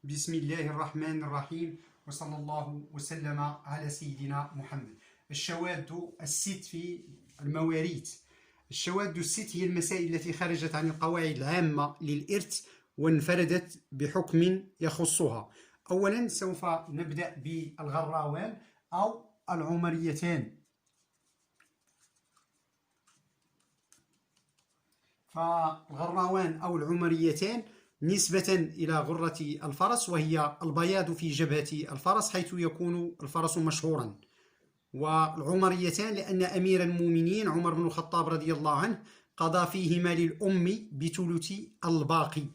بسم الله الرحمن الرحيم، وصلى الله وسلم على سيدنا محمد. الشواذ الست في المواريث. الشواذ الست هي المسائل التي خرجت عن القواعد العامة للإرث وانفردت بحكم يخصها. أولا سوف نبدأ بالغراوان أو العمريتان. فالغراوان أو العمريتان نسبة إلى غرة الفرس، وهي البياض في جبهة الفرس حيث يكون الفرس مشهورا. والعمريتان لأن أمير المؤمنين عمر بن الخطاب رضي الله عنه قضى فيهما للأم بثلث الباقي.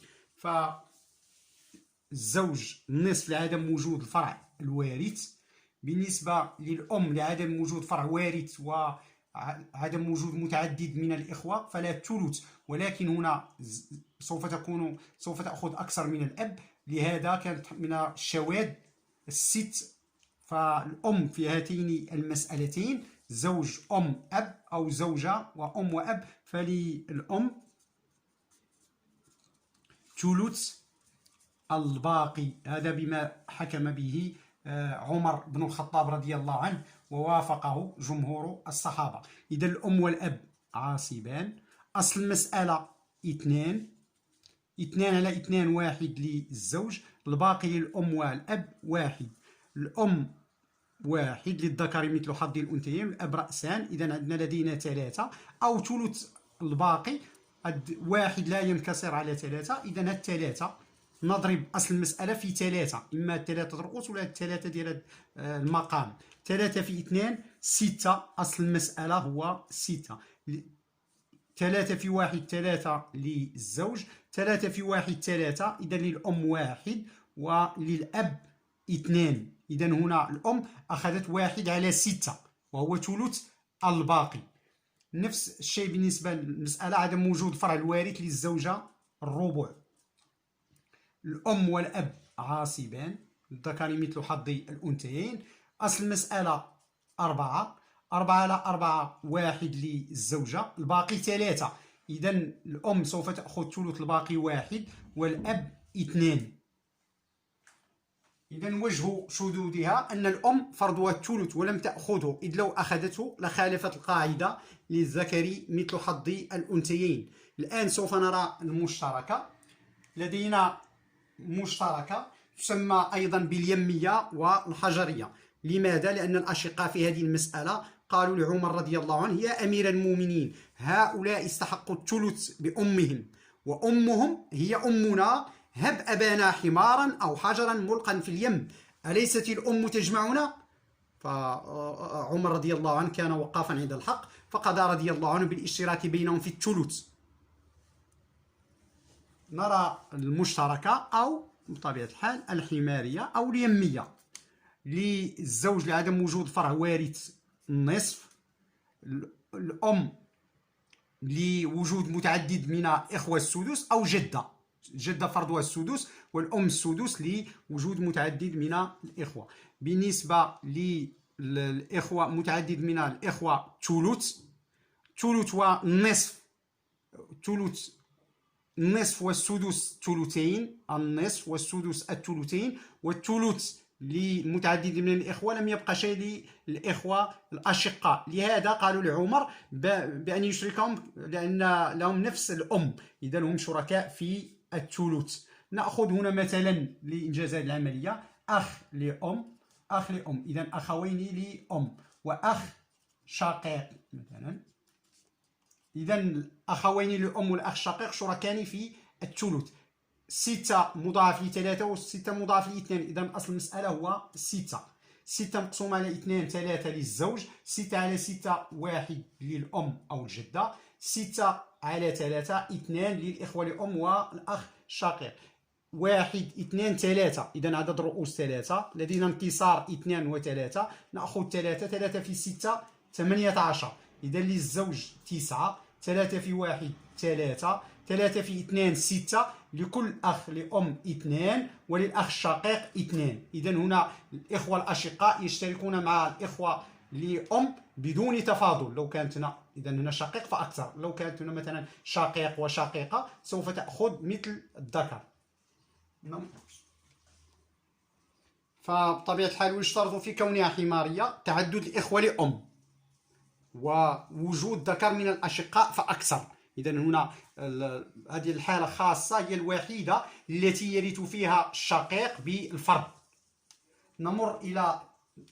فالزوج النصف لعدم وجود الفرع الوارث، بالنسبة للأم لعدم وجود فرع وارث وعدم وجود متعدد من الإخوة فلا ثلث، ولكن هنا سوف تأخذ أكثر من الأب، لهذا كانت من الشواذ الست. فالأم في هاتين المسألتين زوج أم أب أو زوجة وأم وأب، فللأم ثلث الباقي. هذا بما حكم به عمر بن الخطاب رضي الله عنه ووافقه جمهور الصحابة. إذا الأم والأب عاصبان. أصل المسألة 2 على 2 واحد للزوج، الباقي للأم والأب واحد. الأم واحد للذكر مثل حظ الأنثيين، الأب رأسان، إذا عندنا لدينا 3 أو ثلث الباقي. واحد لا ينكسر على 3، إذا هاد 3 نضرب أصل المسألة في 3، إما 3 رؤوس ولا 3 ديال المقام. 3 في 2 6، أصل المسألة هو 6. 3 في 1 3 للزوج، 3 في 1 3، إذا للأم 1 وللأب 2. إذا هنا الأم أخذت 1 على 6 وهو ثلث الباقي. نفس الشيء بالنسبة للمسألة عدم وجود فرع الوارث للزوجة الربع. الأم والأب عاصبان، الذكر مثل حظ الأنثيين. أصل المسألة 4 على 4 واحد للزوجة، الباقي 3. إذا الأم سوف تأخذ ثلث الباقي 1 والأب 2. إذا وجه شذوذها أن الأم فرضها الثلث ولم تأخذه، إذ لو أخذته لخالفت القاعدة للذكر مثل حظ الأنثيين. الآن سوف نرى المشتركة. لدينا مشتركة تسمى أيضا باليمية والحجرية. لماذا؟ لأن الأشقاء في هذه المسألة قالوا لعمر رضي الله عنه: يا أمير المؤمنين، هؤلاء استحقوا الثلث بأمهم وأمهم هي أمنا، هب أبانا حمارا أو حجرا ملقا في اليم، أليست الأم تجمعنا؟ فعمر رضي الله عنه كان وقافا عند الحق، فقضى رضي الله عنه بالاشتراك بينهم في الثلث. نرى المشتركة أو بطبيعة الحال الحمارية أو اليمية. للزوج لعدم وجود فرع وارث النصف، الأم لوجود متعدد من إخوة السدس، أو جدة فرضها السدس، والأم السدس لوجود متعدد من الإخوة. بالنسبة للإخوة متعدد من الإخوة ثلث والنصف، النصف والسدس ثلثين، النصف والسدس الثلثين، والثلث للمتعدد من الإخوة لم يبقى شيء للإخوة الأشقاء. لهذا قالوا لعمر بأن يشركهم لأن لهم نفس الأم، إذا هم شركاء في الثلث. نأخذ هنا مثلا لإنجاز هذه العملية أخ لأم، إذا أخوين لأم وأخ شقيق مثلا. إذا الأخوين لأم والأخ الشقيق شركان في الثلث. 6 مضاعف ل3 و6 مضاعف ل2، إذا أصل المسألة هو 6. 6 مقسوم على 2 3 للزوج، 6 على 6 1 للأم أو الجدة، 6 على 3 2 للإخوة لأم والأخ الشقيق. 1 2 3، إذا عدد رؤوس 3. لدينا انتصار 2 و3، نأخذ 3 في 6 18، إذا للزوج 9. 3 في 1 3، 3 في 2 6، لكل أخ لأم 2 وللأخ الشقيق 2. إذا هنا الإخوة الأشقاء يشتركون مع الإخوة لأم بدون تفاضل. لو كانت هنا إذا هنا شقيق فأكثر، لو كانت هنا مثلا شقيق وشقيقة سوف تأخذ مثل الذكر. فبطبيعة الحال ويشترط في كونها حمارية تعدد الإخوة لأم ووجود ذكر من الأشقاء فأكثر. إذا هنا هذه الحالة خاصة هي الوحيدة التي يرث فيها الشقيق بالفرض. نمر إلى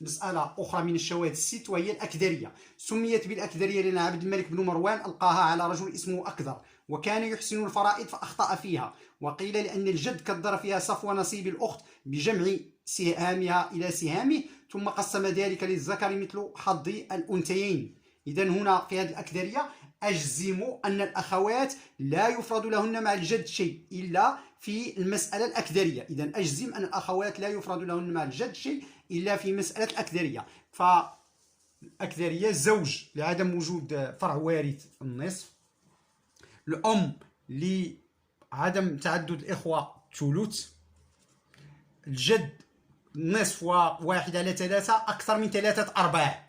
مسألة أخرى من الشواذ الست وهي الأكدرية. سميت بالأكدرية لأن عبد الملك بن مروان ألقاها على رجل اسمه أكدر وكان يحسن الفرائض فأخطأ فيها، وقيل لأن الجد كدر فيها صفو نصيب الأخت بجمع سهامها إلى سهامه ثم قسم ذلك للذكر مثل حظ الأنثيين. إذا هنا في هذه الأكدرية أجزم أن الأخوات لا يفرض لهن مع الجد شيء إلا في المسألة الأكدرية. إذا أجزم أن الأخوات لا يفرض لهن مع الجد شيء إلا في مسألة الأكدرية. فالأكدرية زوج لعدم وجود فرع وارث النصف، الأم لعدم تعدد الإخوة ثلث، الجد نصف وواحد على ثلاثة أكثر من 3/4.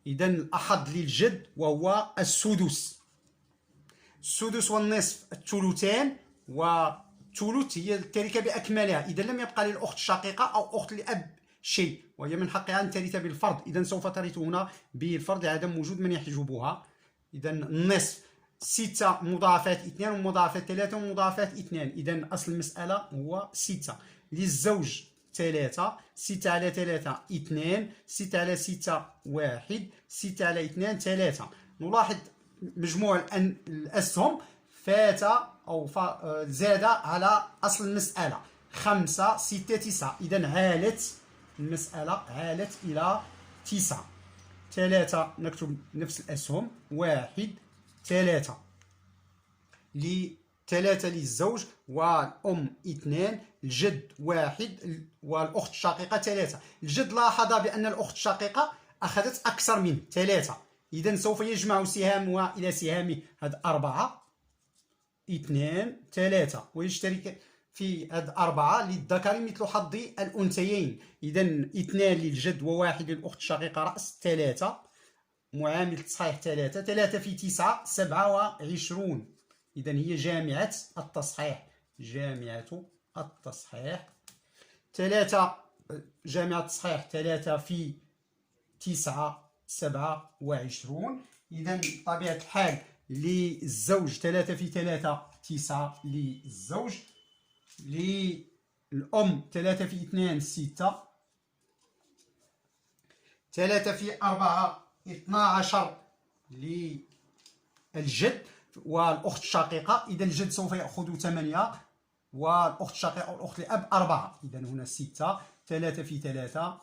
إذا الأحظ للجد وهو السدس. السدس والنصف الثلثان، والثلث هي التركة بأكملها. إذا لم يبقى للأخت الشقيقة أو أخت الأب شيء وهي من حقها أن ترث بالفرض، إذا سوف ترث هنا بالفرض لعدم وجود من يحجبها. إذا النصف 6 مضاعفات 2 ومضاعفات 3 ومضاعفات 2. إذا أصل المسألة هو 6. للزوج 3، 6 على 3 2، 6 على 6 1، 6 على 2 3. نلاحظ مجموع الأسهم فات أو زاد على أصل المسألة 5 6 9. إذا عالت المسألة عالت إلى 9. 3 نكتب نفس الأسهم 1 3 3 للزوج والأم 2، الجد 1 والأخت الشقيقة 3. الجد لاحظ بأن الأخت الشقيقة أخذت أكثر من 3، إذا سوف يجمع سهامها إلى سهامه. هذا 4 2 3 ويشترك في هذا 4 للذكر مثل حظ الأنثيين. إذا 2 للجد و1 للأخت الشقيقة رأس 3 معامل تصحيح 3. 3 في 9 27. إذا هي جامعة التصحيح، جامعة التصحيح. 3 جامعة التصحيح 3 في 9 27. إذا بطبيعة الحال للزوج 3 في 3 9 للزوج، للأم 3 في 2 6، 3 في 4 12 للجد والأخت الشقيقة. إذا الجد سوف يأخذ 8 والأخت الشقيقة والأخت الأب 4. إذا هنا 6 3 في 3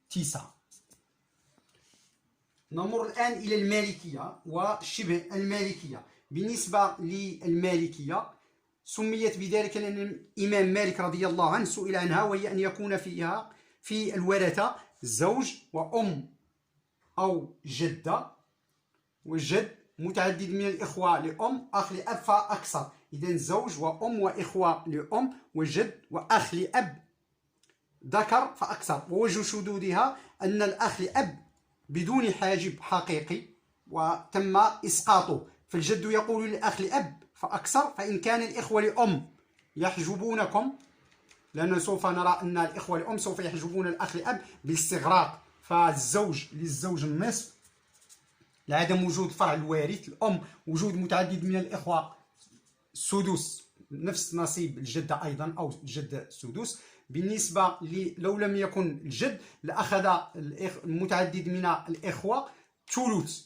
9. نمر الآن إلى المالكية وشبه المالكية. بالنسبة للمالكية سميت بذلك لأن الإمام مالك رضي الله عنه سئل عنها، وهي أن يكون فيها في الورثة زوج وأم أو جدة، والجد متعدد من الإخوة لأم أخ لأب فأكثر. إذا زوج وأم وإخوة لأم وجد وأخ لأب ذكر فأكثر. ووجه شذوذها أن الأخ لأب بدون حاجب حقيقي وتم إسقاطه، فالجد يقول للأخ لأب فأكثر فإن كان الإخوة لأم يحجبونكم، لأنه سوف نرى أن الإخوة لأم سوف يحجبون الأخ لأب بالاستغراق، فالزوج للزوج النصف لعدم وجود فرع الوارث، الأم وجود متعدد من الإخوة سدس نفس نصيب الجدة أيضا أو الجدة سدس. بالنسبة لو لم يكن الجد لأخذ المتعدد من الإخوة ثلث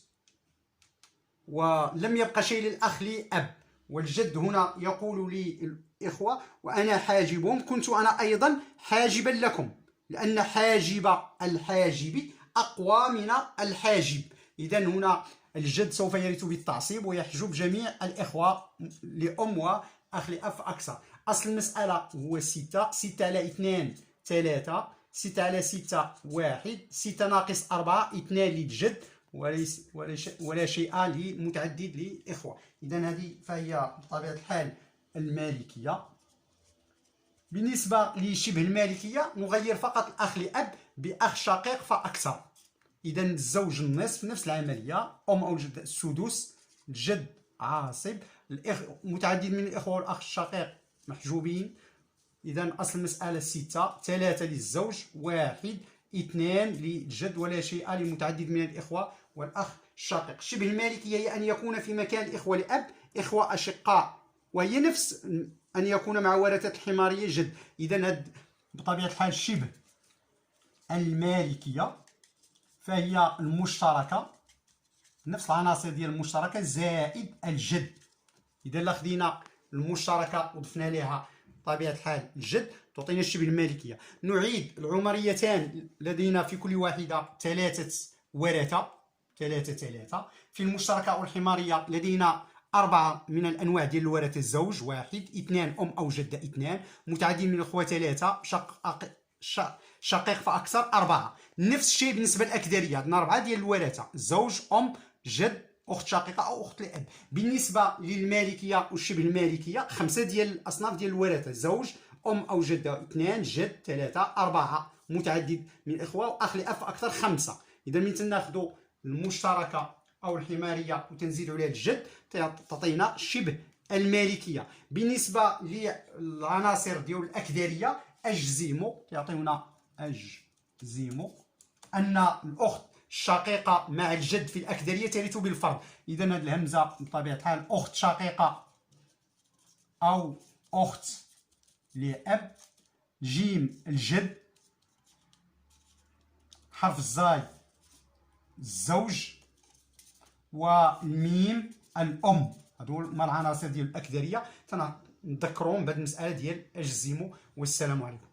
ولم يبقى شيء للأخ لأب، والجد هنا يقول للإخوة وأنا حاجبهم كنت أنا أيضا حاجبا لكم، لأن حاجب الحاجب أقوى من الحاجب. إذا هنا الجد سوف يرث بالتعصيب ويحجب جميع الإخوة لأم وأخ لأب أكثر. أصل المسألة هو 6 6 على 2 3 6 على 6 1 6 ناقص 4 2 للجد ولا شيء لمتعدد للإخوة. إذا هذه فهي بطبيعة الحال المالكية. بالنسبة لشبه المالكية نغير فقط الأخ لأب بأخ شقيق فأكثر. إذا الزوج النصف نفس العملية، أم أو جد السدس، الجد عاصب، متعدد من الإخوة والأخ الشقيق محجوبين، إذا أصل المسألة 6، 3 للزوج، 1 2 للجد ولا شيء لمتعدد من الإخوة والأخ الشقيق. شبه المالكية هي أن يكون في مكان الإخوة لأب إخوة أشقاء، وهي نفس أن يكون مع ورثة الحمارية جد. إذا بطبيعة الحال شبه المالكية فهي المشتركة، نفس العناصر ديال المشتركة زائد الجد. إذا لا خدينا المشتركة وضفنا لها بطبيعة الحال الجد تعطينا شبه المالكية. نعيد العمريتان لدينا في كل واحدة 3 ورثة، 3 في المشتركة أو الحمارية لدينا 4 من الأنواع ديال الورثة، الزوج 1 2 أم أو جدة 2 متعدد من الأخوة 3 شقيق فأكثر 4. نفس الشيء بالنسبة للأكدرية، عندنا 4 ديال الورثة، الزوج أم جد أخت شقيقة أو أخت لأب. بالنسبة للمالكية والشبه المالكية 5 ديال الأصناف ديال الورثة، زوج أم أو جدة 2 جد 3 4 متعدد من الإخوة وأخ لأب فأكثر 5. إذا من تناخذوا المشتركة أو الحمارية وتنزيد عليها الجد تعطينا شبه المالكية. بالنسبة للعناصر ديال الأكدرية أجزم يعطيونا أجزم أن الأخت الشقيقة مع الجد في الأكدرية ترث بالفرض. إذا هذه الهمزة بطبيعة الحال أخت شقيقة أو أخت لأب، جيم الجد، حرف الزاي الزوج، والميم الأم. هادو هما العناصر ديال الأكدرية تنذكرهم بهذه المسألة ديال أجزم. والسلام عليكم.